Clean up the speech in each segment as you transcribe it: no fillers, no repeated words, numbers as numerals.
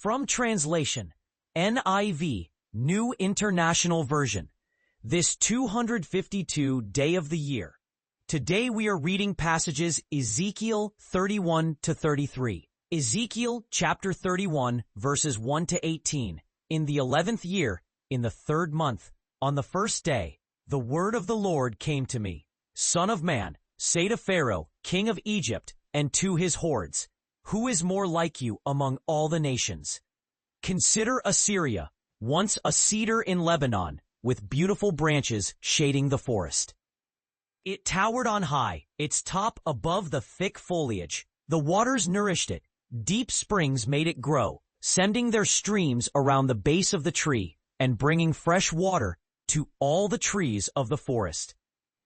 From translation, NIV, New International Version. This 252 day of the year. Today we are reading passages Ezekiel 31 to 33. Ezekiel chapter 31 verses 1 to 18. In the 11th year, in the 3rd month, on the 1st day, the word of the Lord came to me. Son of man, say to Pharaoh, king of Egypt, and to his hordes, who is more like you among all the nations? Consider Assyria, once a cedar in Lebanon, with beautiful branches shading the forest. It towered on high, its top above the thick foliage. The waters nourished it. Deep springs made it grow, sending their streams around the base of the tree and bringing fresh water to all the trees of the forest.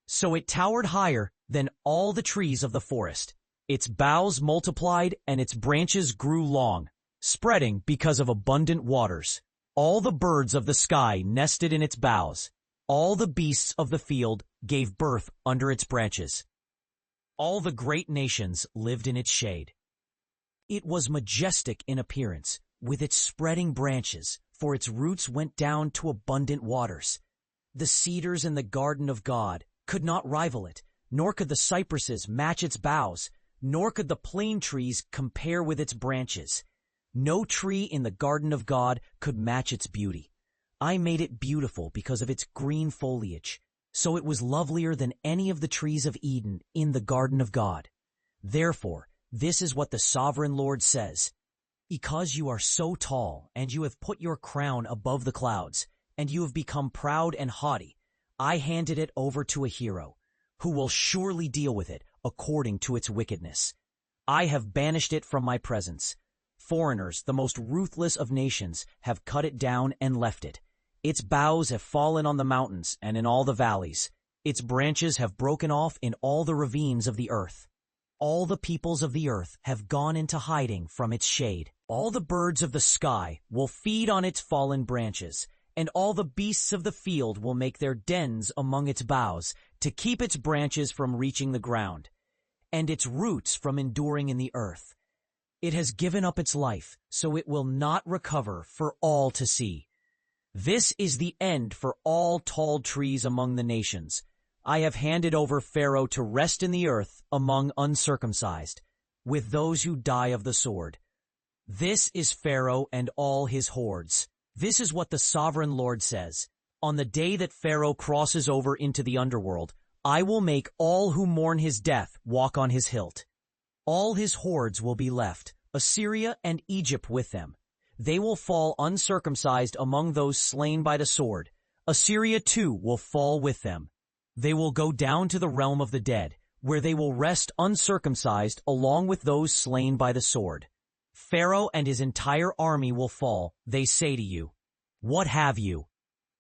So it towered higher than all the trees of the forest. Its boughs multiplied and its branches grew long, spreading because of abundant waters. All the birds of the sky nested in its boughs. All the beasts of the field gave birth under its branches. All the great nations lived in its shade. It was majestic in appearance, with its spreading branches, for its roots went down to abundant waters. The cedars in the garden of God could not rival it, nor could the cypresses match its boughs, nor could the plane trees compare with its branches. No tree in the garden of God could match its beauty. I made it beautiful because of its green foliage, so it was lovelier than any of the trees of Eden in the garden of God. Therefore, this is what the sovereign Lord says. Because you are so tall, and you have put your crown above the clouds, and you have become proud and haughty, I handed it over to a hero, who will surely deal with it according to its wickedness. I have banished it from my presence. Foreigners, the most ruthless of nations, have cut it down and left it. Its boughs have fallen on the mountains and in all the valleys. Its branches have broken off in all the ravines of the earth. All the peoples of the earth have gone into hiding from its shade. All the birds of the sky will feed on its fallen branches, and all the beasts of the field will make their dens among its boughs to keep its branches from reaching the ground, and its roots from enduring in the earth. It has given up its life, so it will not recover for all to see. This is the end for all tall trees among the nations. I have handed over Pharaoh to rest in the earth among uncircumcised, with those who die of the sword. This is Pharaoh and all his hordes. This is what the sovereign Lord says. On the day that Pharaoh crosses over into the underworld, I will make all who mourn his death walk on his hilt. All his hordes will be left, Assyria and Egypt with them. They will fall uncircumcised among those slain by the sword. Assyria too will fall with them. They will go down to the realm of the dead, where they will rest uncircumcised along with those slain by the sword. Pharaoh and his entire army will fall. They say to you, what have you?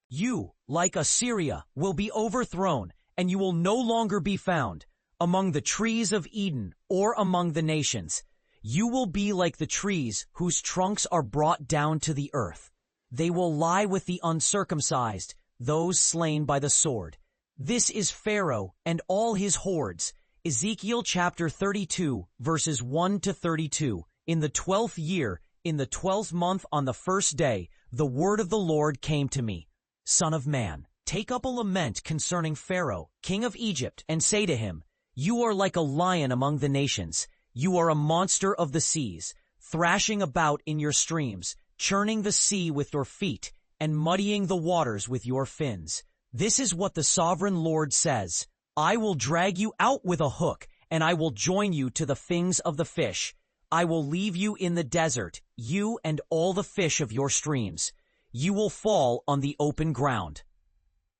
You, like Assyria, will be overthrown, and you will no longer be found among the trees of Eden or among the nations. You will be like the trees whose trunks are brought down to the earth. They will lie with the uncircumcised, those slain by the sword. This is Pharaoh and all his hordes. Ezekiel chapter 32, verses 1 to 32. In the 12th year, in the 12th month on the 1st day, the word of the Lord came to me. Son of man, take up a lament concerning Pharaoh, king of Egypt, and say to him, you are like a lion among the nations. You are a monster of the seas, thrashing about in your streams, churning the sea with your feet, and muddying the waters with your fins. This is what the sovereign Lord says. I will drag you out with a hook, and I will join you to the fins of the fish. I will leave you in the desert, you and all the fish of your streams. You will fall on the open ground,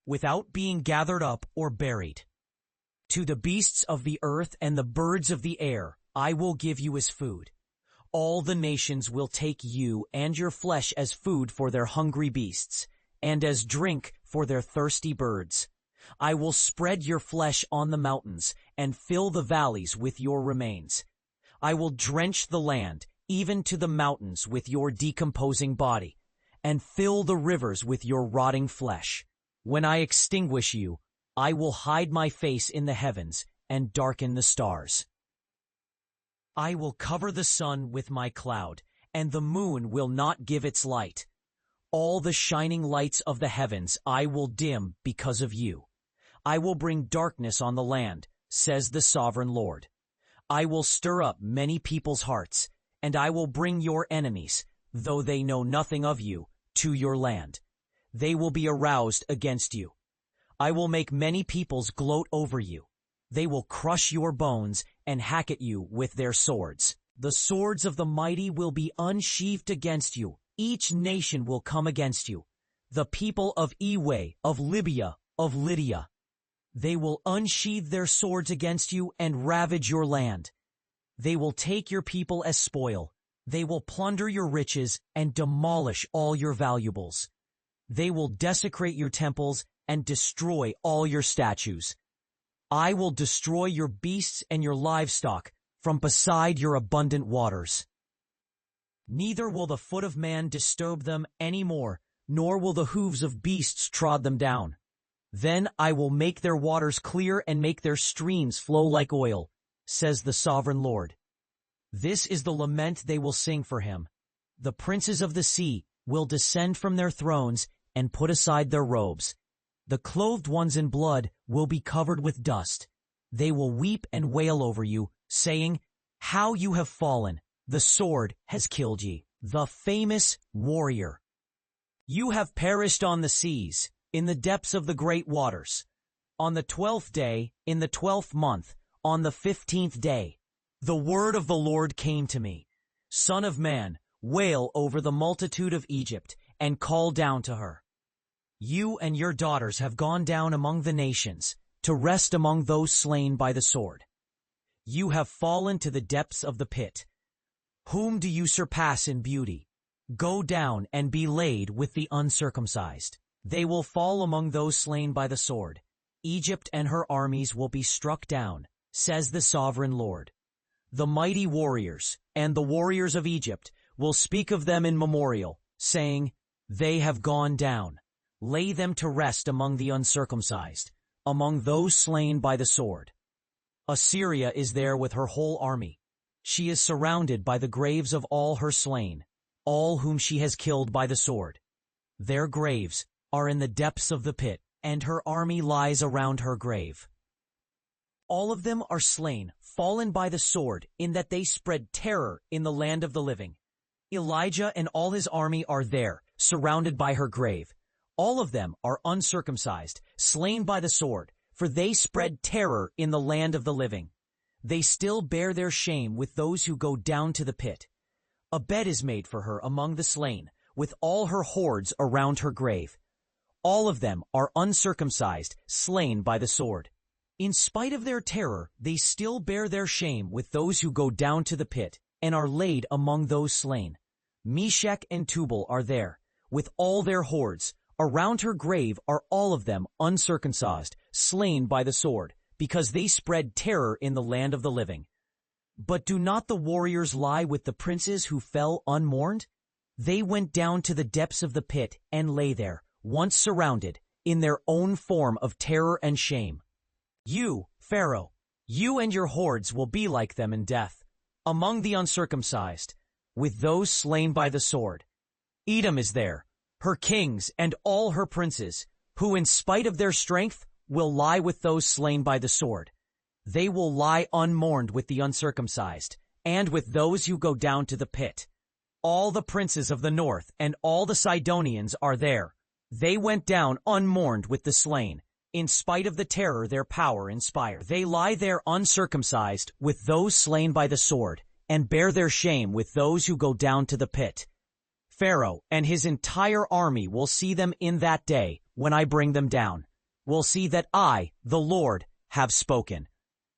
without being gathered up or buried. To the beasts of the earth and the birds of the air, I will give you as food. All the nations will take you and your flesh as food for their hungry beasts, and as drink for their thirsty birds. I will spread your flesh on the mountains and fill the valleys with your remains. I will drench the land, even to the mountains, with your decomposing body, and fill the rivers with your rotting flesh. When I extinguish you, I will hide my face in the heavens and darken the stars. I will cover the sun with my cloud, and the moon will not give its light. All the shining lights of the heavens I will dim because of you. I will bring darkness on the land, says the sovereign Lord. I will stir up many people's hearts, and I will bring your enemies, though they know nothing of you, to your land. They will be aroused against you. I will make many peoples gloat over you. They will crush your bones and hack at you with their swords. The swords of the mighty will be unsheathed against you. Each nation will come against you. The people of Ewe, of Libya, of Lydia. They will unsheathe their swords against you and ravage your land. They will take your people as spoil. They will plunder your riches and demolish all your valuables. They will desecrate your temples and destroy all your statues. I will destroy your beasts and your livestock from beside your abundant waters. Neither will the foot of man disturb them any more, nor will the hooves of beasts trod them down. Then I will make their waters clear and make their streams flow like oil, says the sovereign Lord. This is the lament they will sing for him. The princes of the sea will descend from their thrones and put aside their robes. The clothed ones in blood will be covered with dust. They will weep and wail over you, saying, "How you have fallen! The sword has killed ye, the famous warrior. You have perished on the seas, in the depths of the great waters. On the 12th day, in the 12th month, on the 15th day, the word of the Lord came to me. Son of man, wail over the multitude of Egypt, and call down to her. You and your daughters have gone down among the nations, to rest among those slain by the sword. You have fallen to the depths of the pit. Whom do you surpass in beauty? Go down and be laid with the uncircumcised. They will fall among those slain by the sword. Egypt and her armies will be struck down, says the sovereign Lord. The mighty warriors and the warriors of Egypt will speak of them in memorial, saying, "They have gone down. Lay them to rest among the uncircumcised, among those slain by the sword." Assyria is there with her whole army. She is surrounded by the graves of all her slain, all whom she has killed by the sword. Their graves are in the depths of the pit, and her army lies around her grave. All of them are slain, fallen by the sword, in that they spread terror in the land of the living. Elijah and all his army are there, surrounded by her grave. All of them are uncircumcised, slain by the sword, for they spread terror in the land of the living. They still bear their shame with those who go down to the pit. A bed is made for her among the slain, with all her hordes around her grave. All of them are uncircumcised, slain by the sword. In spite of their terror, they still bear their shame with those who go down to the pit, and are laid among those slain. Meshech and Tubal are there, with all their hordes. Around her grave are all of them uncircumcised, slain by the sword, because they spread terror in the land of the living. But do not the warriors lie with the princes who fell unmourned? They went down to the depths of the pit and lay there, once surrounded, in their own form of terror and shame. You, Pharaoh, you and your hordes will be like them in death, among the uncircumcised, with those slain by the sword. Edom is there, her kings and all her princes, who in spite of their strength will lie with those slain by the sword. They will lie unmourned with the uncircumcised, and with those who go down to the pit. All the princes of the north and all the Sidonians are there. They went down unmourned with the slain, in spite of the terror their power inspired. They lie there uncircumcised with those slain by the sword, and bear their shame with those who go down to the pit. Pharaoh and his entire army will see them in that day when I bring them down, will see that I, the Lord, have spoken.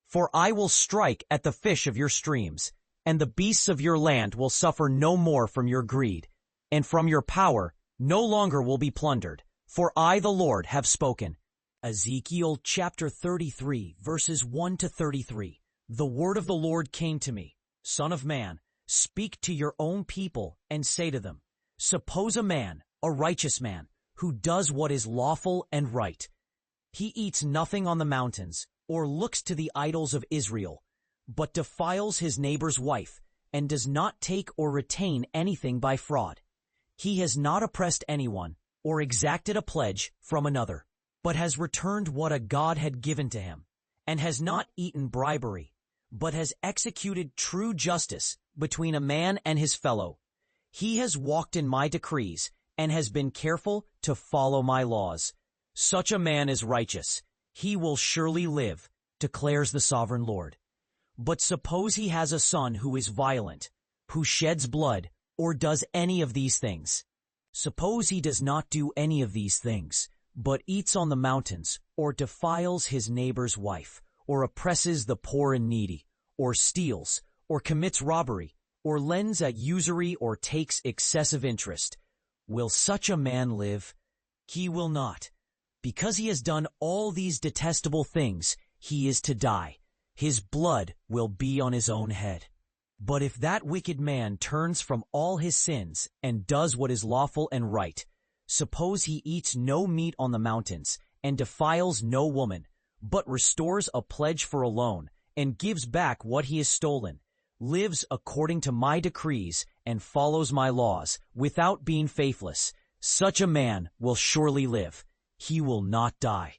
For I will strike at the fish of your streams, and the beasts of your land will suffer no more from your greed, and from your power no longer will be plundered, for I, the Lord, have spoken. Ezekiel chapter 33, verses 1 to 33. The word of the Lord came to me, Son of man, speak to your own people and say to them, suppose a man, a righteous man, who does what is lawful and right. He eats nothing on the mountains, or looks to the idols of Israel, but defiles his neighbor's wife, and does not take or retain anything by fraud. He has not oppressed anyone or exacted a pledge from another, but has returned what a God had given to him, and has not eaten bribery, but has executed true justice between a man and his fellow. He has walked in my decrees and has been careful to follow my laws. Such a man is righteous. He will surely live, declares the sovereign Lord. But suppose he has a son who is violent, who sheds blood, or does any of these things. Suppose he does not do any of these things, but eats on the mountains, or defiles his neighbor's wife, or oppresses the poor and needy, or steals, or commits robbery, or lends at usury, or takes excessive interest. Will such a man live? He will not. Because he has done all these detestable things, he is to die. His blood will be on his own head. But if that wicked man turns from all his sins and does what is lawful and right, suppose he eats no meat on the mountains and defiles no woman, but restores a pledge for a loan and gives back what he has stolen, lives according to my decrees and follows my laws without being faithless, such a man will surely live. He will not die.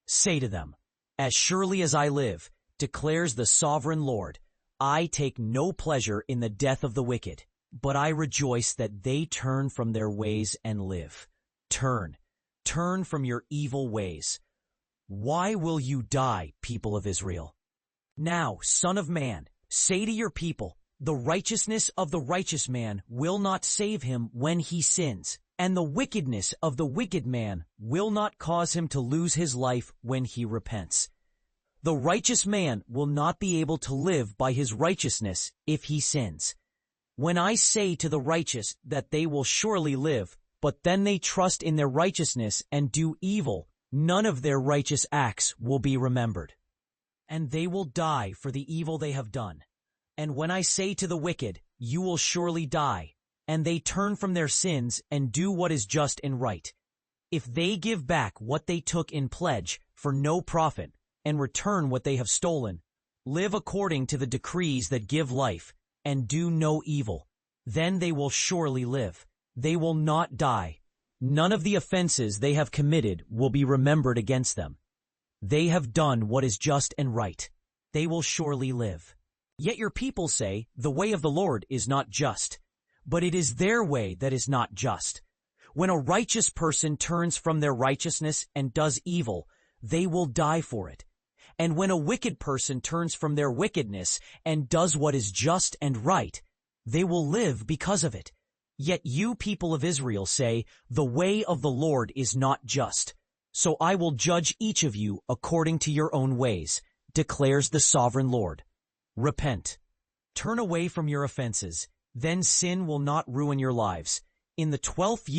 Say to them, as surely as I live, declares the sovereign Lord, I take no pleasure in the death of the wicked, but I rejoice that they turn from their ways and live. Turn from your evil ways. Why will you die, people of Israel? Now, Son of Man, say to your people, the righteousness of the righteous man will not save him when he sins, and the wickedness of the wicked man will not cause him to lose his life when he repents. The righteous man will not be able to live by his righteousness if he sins. When I say to the righteous that they will surely live, but then they trust in their righteousness and do evil, none of their righteous acts will be remembered, and they will die for the evil they have done. And when I say to the wicked, you will surely die, and they turn from their sins and do what is just and right, if they give back what they took in pledge for no profit, and return what they have stolen, live according to the decrees that give life, and do no evil, then they will surely live. They will not die. None of the offenses they have committed will be remembered against them. They have done what is just and right. They will surely live. Yet your people say, the way of the Lord is not just, but it is their way that is not just. When a righteous person turns from their righteousness and does evil, they will die for it. And when a wicked person turns from their wickedness and does what is just and right, they will live because of it. Yet you, people of Israel, say, the way of the Lord is not just. So I will judge each of you according to your own ways, declares the sovereign Lord. Repent. Turn away from your offenses, then sin will not ruin your lives. In the 12th year